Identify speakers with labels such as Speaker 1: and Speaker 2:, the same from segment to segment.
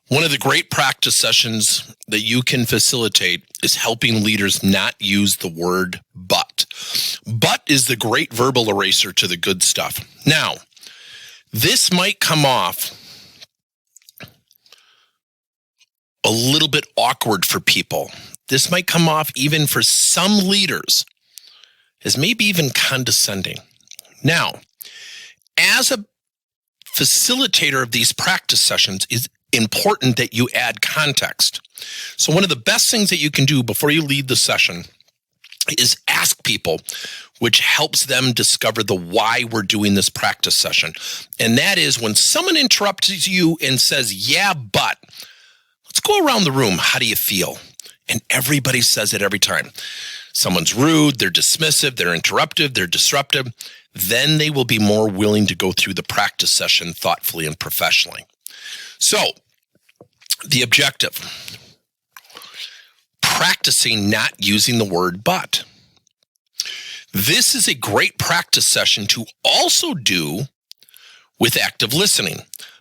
Speaker 1: One of the great practice sessions that you can facilitate is helping leaders not use the word but. But is the great verbal eraser to the good stuff. Now, this might come off a little bit awkward for people. This might come off even for some leaders as maybe even condescending. Now, as a facilitator of these practice sessions, it's important that you add context. So one of the best things that you can do before you lead the session is ask people, which helps them discover the why we're doing this practice session. And that is when someone interrupts you and says, yeah, but, let's go around the room. How do you feel? And everybody says it every time. Someone's rude, they're dismissive, they're interruptive, they're disruptive. Then they will be more willing to go through the practice session thoughtfully and professionally. So, the objective, practicing not using the word but. This is a great practice session to also do with active listening.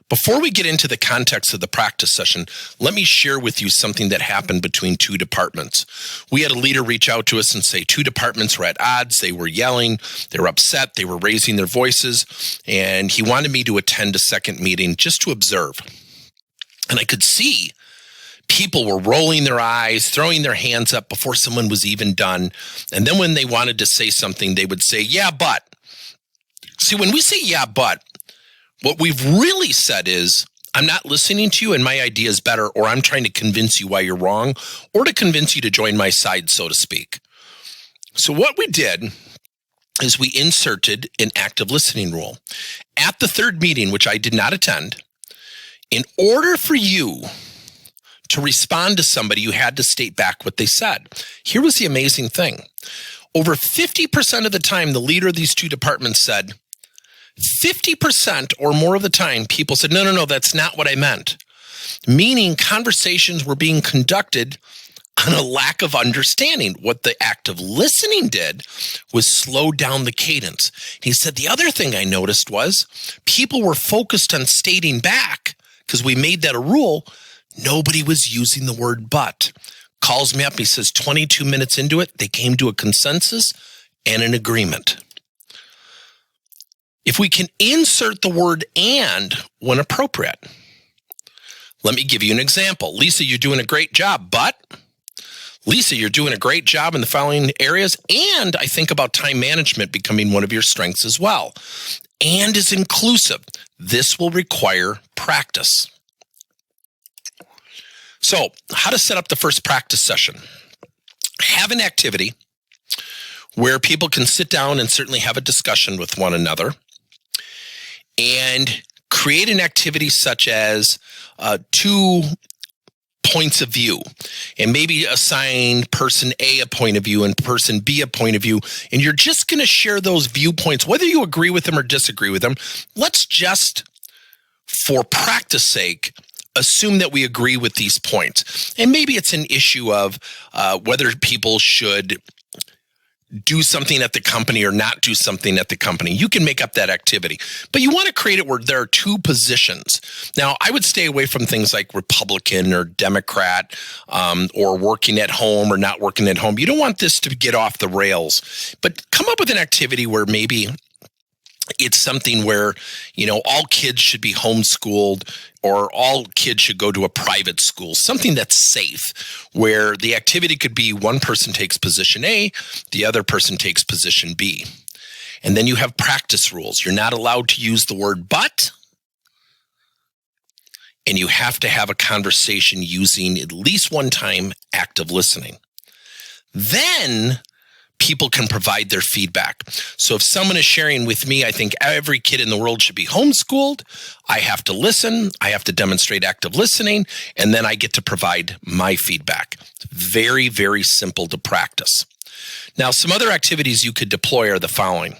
Speaker 1: Before we get into the context of the practice session, let me share with you something that happened between two departments. We had a leader reach out to us and say two departments were at odds. They were yelling, they were upset, they were raising their voices, and he wanted me to attend a second meeting just to observe. And I could see people were rolling their eyes, throwing their hands up before someone was even done. And then when they wanted to say something, they would say, yeah, but. See, when we say yeah, but, what we've really said is, I'm not listening to you and my idea is better, or I'm trying to convince you why you're wrong, or to convince you to join my side, so to speak. So what we did is we inserted an active listening rule. At the third meeting, which I did not attend, in order for you to respond to somebody, you had to state back what they said. Here was the amazing thing. Over 50% of the time, the leader of these two departments said, 50% or more of the time, people said, no, that's not what I meant. Meaning conversations were being conducted on a lack of understanding. What the active listening did was slow down the cadence. He said, the other thing I noticed was people were focused on stating back, because we made that a rule. Nobody was using the word but. Calls me up, he says 22 minutes into it, they came to a consensus and an agreement. If we can insert the word and when appropriate. Let me give you an example. Lisa, you're doing a great job, but Lisa, you're doing a great job in the following areas. And I think about time management becoming one of your strengths as well. And is inclusive. This will require practice. So, how to set up the first practice session. Have an activity where people can sit down and certainly have a discussion with one another. And create an activity such as 2 points of view, and maybe assign person A a point of view and person B a point of view. And you're just going to share those viewpoints, whether you agree with them or disagree with them. Let's just, for practice sake, assume that we agree with these points. And maybe it's an issue of whether people should do something at the company or not do something at the company. You can make up that activity, but you want to create it where there are two positions. Now, I would stay away from things like Republican or Democrat, or working at home or not working at home. You don't want this to get off the rails, but come up with an activity where maybe it's something where, all kids should be homeschooled or all kids should go to a private school, something that's safe, where the activity could be one person takes position A, the other person takes position B. And then you have practice rules. You're not allowed to use the word but, and you have to have a conversation using at least one time active listening. Then people can provide their feedback. So if someone is sharing with me, I think every kid in the world should be homeschooled, I have to listen, I have to demonstrate active listening, and then I get to provide my feedback. Very, very simple to practice. Now, some other activities you could deploy are the following.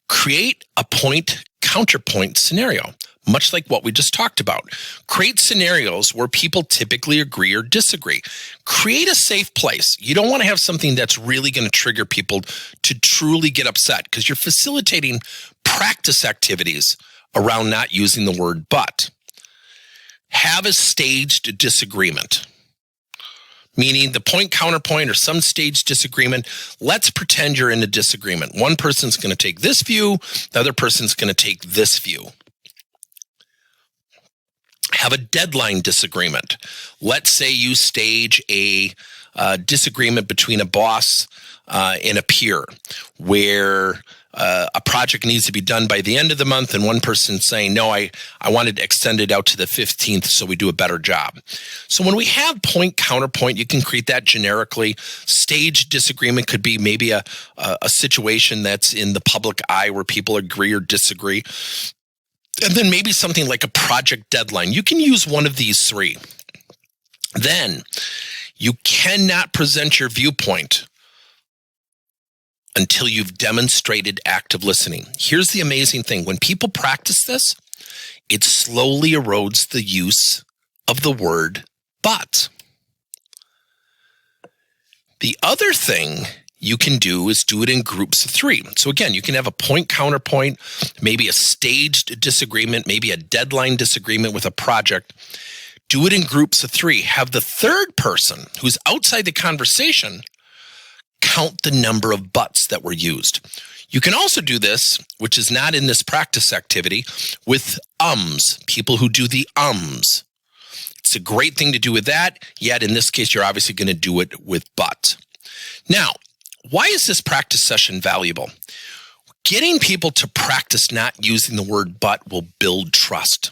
Speaker 1: Create a point-counterpoint scenario, much like what we just talked about. Create scenarios where people typically agree or disagree. Create a safe place. You don't want to have something that's really going to trigger people to truly get upset, because you're facilitating practice activities around not using the word but. have a staged disagreement. Meaning the point counterpoint or some staged disagreement. Let's pretend you're in a disagreement. One person's going to take this view, the other person's going to take this view. Have a deadline disagreement. Let's say you stage a disagreement between a boss and a peer where a project needs to be done by the end of the month, and one person's saying, no, I wanted to extend it out to the 15th so we do a better job. So when we have point counterpoint, you can create that generically. Stage disagreement could be maybe a situation that's in the public eye where people agree or disagree. And then maybe something like a project deadline. You can use one of these three. Then you cannot present your viewpoint until you've demonstrated active listening. Here's the amazing thing. When people practice this, it slowly erodes the use of the word but. The other thing you can do is do it in groups of three. So again, you can have a point counterpoint, maybe a staged disagreement, maybe a deadline disagreement with a project. Do it in groups of three. Have the third person who's outside the conversation count the number of buts that were used. You can also do this, which is not in this practice activity, with ums, people who do the ums. It's a great thing to do with that, yet in this case, you're obviously going to do it with but. Now, why is this practice session valuable? Getting people to practice not using the word but will build trust.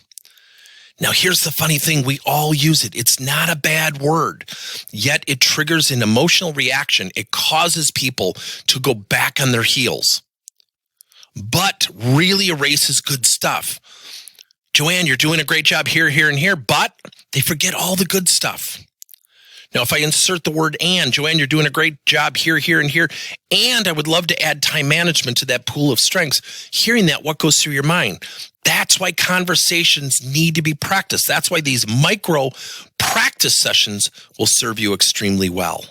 Speaker 1: Now, here's the funny thing. We all use it. It's not a bad word, yet it triggers an emotional reaction. It causes people to go back on their heels. But really erases good stuff. Joanne, you're doing a great job here, here, and here, but they forget all the good stuff. Now, if I insert the word and, Joanne, you're doing a great job here, here, and here, and I would love to add time management to that pool of strengths. Hearing that, what goes through your mind? That's why conversations need to be practiced. That's why these micro practice sessions will serve you extremely well.